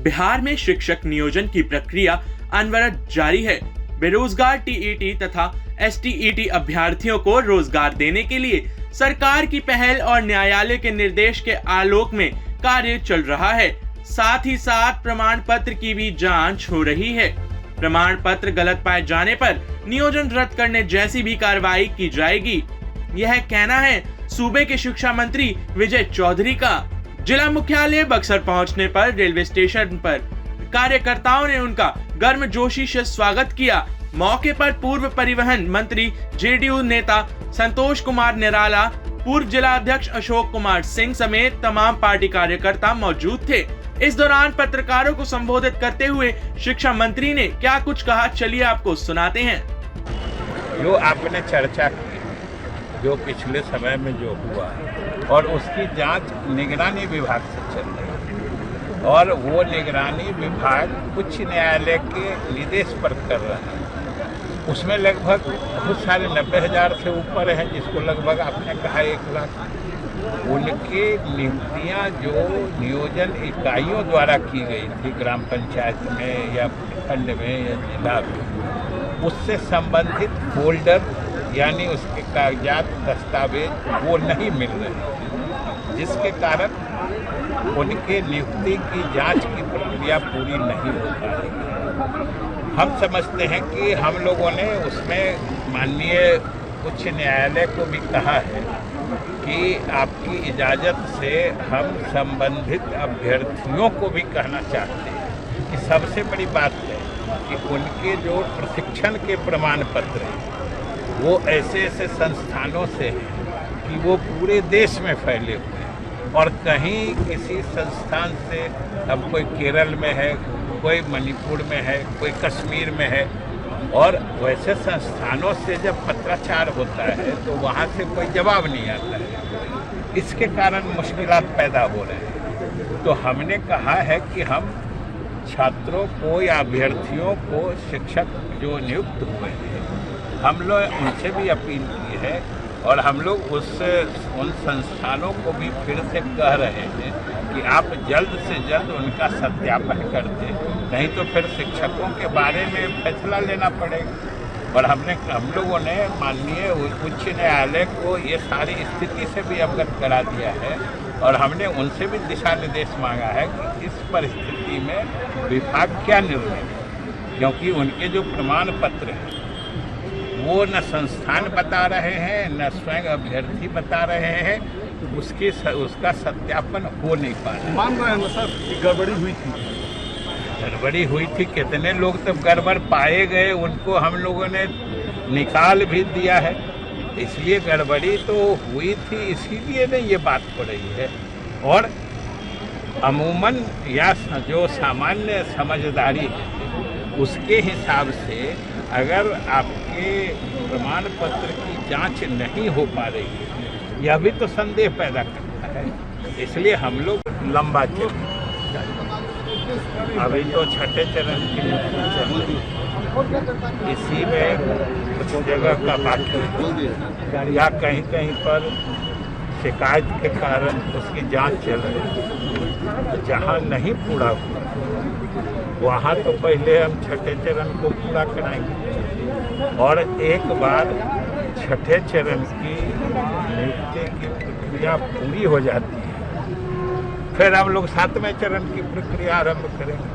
बिहार में शिक्षक नियोजन की प्रक्रिया अनवरत जारी है। बेरोजगार टीईटी तथा एसटीईटी अभ्यर्थियों को रोजगार देने के लिए सरकार की पहल और न्यायालय के निर्देश के आलोक में कार्य चल रहा है। साथ ही साथ प्रमाण पत्र की भी जांच हो रही है। प्रमाण पत्र गलत पाए जाने पर नियोजन रद्द करने जैसी भी कार्रवाई की जाएगी। यह कहना है सूबे के शिक्षा मंत्री विजय चौधरी का। जिला मुख्यालय बक्सर पहुंचने पर रेलवे स्टेशन पर कार्यकर्ताओं ने उनका गर्मजोशी से स्वागत किया। मौके पर पूर्व परिवहन मंत्री जेडीयू नेता संतोष कुमार निराला, पूर्व जिला अध्यक्ष अशोक कुमार सिंह समेत तमाम पार्टी कार्यकर्ता मौजूद थे। इस दौरान पत्रकारों को संबोधित करते हुए शिक्षा मंत्री ने क्या कुछ कहा, चलिए आपको सुनाते हैं। जो आपने चर्चा की, जो पिछले समय में जो हुआ और उसकी जांच निगरानी विभाग से चल रही है और वो निगरानी विभाग उच्च न्यायालय के निर्देश पर कर रहा है। उसमें लगभग बहुत सारे 90,000 से ऊपर हैं, जिसको लगभग आपने कहा 1 लाख। उनके नियुक्तियां जो नियोजन इकाइयों द्वारा की गई थी ग्राम पंचायत में या प्रखंड में या जिला में, उससे संबंधित फोल्डर यानी उसके कागजात दस्तावेज वो नहीं मिल रहे, जिसके कारण उनके नियुक्ति की जांच की प्रक्रिया पूरी नहीं हो पा रही। हम समझते हैं कि हम लोगों ने उसमें माननीय उच्च न्यायालय को भी कहा है कि आपकी इजाज़त से हम संबंधित अभ्यर्थियों को भी कहना चाहते हैं कि सबसे बड़ी बात है कि उनके जो प्रशिक्षण के प्रमाण पत्र हैं वो ऐसे ऐसे संस्थानों से हैं कि वो पूरे देश में फैले हुए हैं और कहीं किसी संस्थान से, अब कोई केरल में है, कोई मणिपुर में है, कोई कश्मीर में है, और वैसे संस्थानों से जब पत्राचार होता है तो वहाँ से कोई जवाब नहीं आता है। इसके कारण मुश्किलात पैदा हो रहे हैं। तो हमने कहा है कि हम छात्रों को या अभ्यर्थियों को शिक्षक जो नियुक्त हुए हैं, हम लोग उनसे भी अपील की है और हम लोग उन संस्थानों को भी फिर से कह रहे हैं कि आप जल्द से जल्द उनका सत्यापन कर दें, नहीं तो फिर शिक्षकों के बारे में फैसला लेना पड़ेगा। और हम लोगों ने माननीय उच्च न्यायालय को ये सारी स्थिति से भी अवगत करा दिया है और हमने उनसे भी दिशा निर्देश मांगा है कि इस परिस्थिति में विभाग क्या निर्णय ले, क्योंकि उनके जो प्रमाण पत्र हैं वो न संस्थान बता रहे हैं न स्वयं अभ्यर्थी बता रहे हैं, उसका सत्यापन हो नहीं पा रहा है। मान रहे हैं ना सर कि गड़बड़ी हुई थी। कितने लोग तो गड़बड़ पाए गए, उनको हम लोगों ने निकाल भी दिया है। इसलिए गड़बड़ी तो हुई थी, इसीलिए नहीं ये बात हो रही है। और अमूमन या जो सामान्य समझदारी है उसके हिसाब से अगर आपके प्रमाण पत्र की जांच नहीं हो पा रही है, यह भी तो संदेह पैदा करता है। इसलिए हम लोग लंबा चल, अभी तो छठे चरण की नियुक्ति चल रही है, इसी में कुछ जगह का बाकी या कहीं कहीं पर शिकायत के कारण उसकी जांच चल रही है। जहाँ नहीं पूरा हुआ वहाँ तो पहले हम छठे चरण को पूरा कराएंगे और एक बार छठे चरण की नियुक्ति की प्रक्रिया पूरी हो जाती है, फिर हम लोग 7वें चरण की प्रक्रिया आरंभ करेंगे।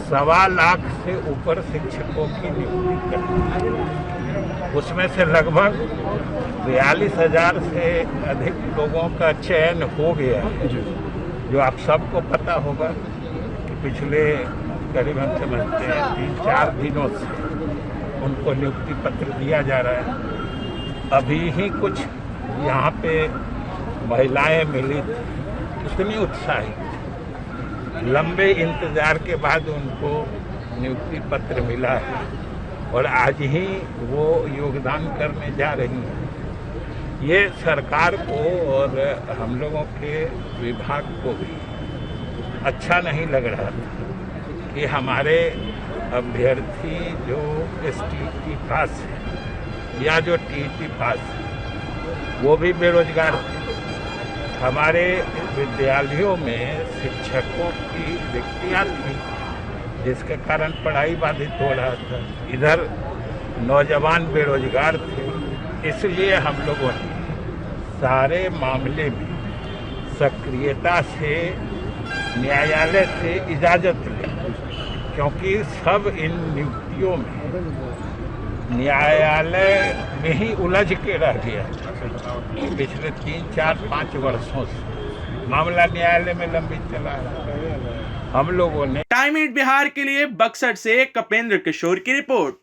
1.25 लाख से ऊपर शिक्षकों की नियुक्ति करेंगे, उसमें से लगभग 42,000 से अधिक लोगों का चयन हो गया है। जो आप सबको पता होगा कि पिछले करीब हम समझते हैं 3-4 दिनों से उनको नियुक्ति पत्र दिया जा रहा है। अभी ही कुछ यहाँ पे महिलाएं मिली, इतनी उत्साहित, लंबे इंतजार के बाद उनको नियुक्ति पत्र मिला है और आज ही वो योगदान करने जा रही हैं। ये सरकार को और हम लोगों के विभाग को भी अच्छा नहीं लग रहा था कि हमारे अभ्यर्थी जो एसटीईटी पास है या जो टीईटी पास है वो भी बेरोजगार थे। हमारे विद्यालयों में शिक्षकों की रिक्तियाँ थी, जिसके कारण पढ़ाई बाधित हो रहा था। इधर नौजवान बेरोजगार थे, इसलिए हम लोगों ने सारे मामले में सक्रियता से न्यायालय से इजाज़त ली, क्योंकि सब इन नियुक्तियों में न्यायालय में ही उलझ के रह गया। पिछले 3, 4, 5 वर्षों से मामला न्यायालय में लंबित चला है। हम लोगों ने टाइम 8 बिहार के लिए बक्सर से कपेंद्र किशोर की रिपोर्ट।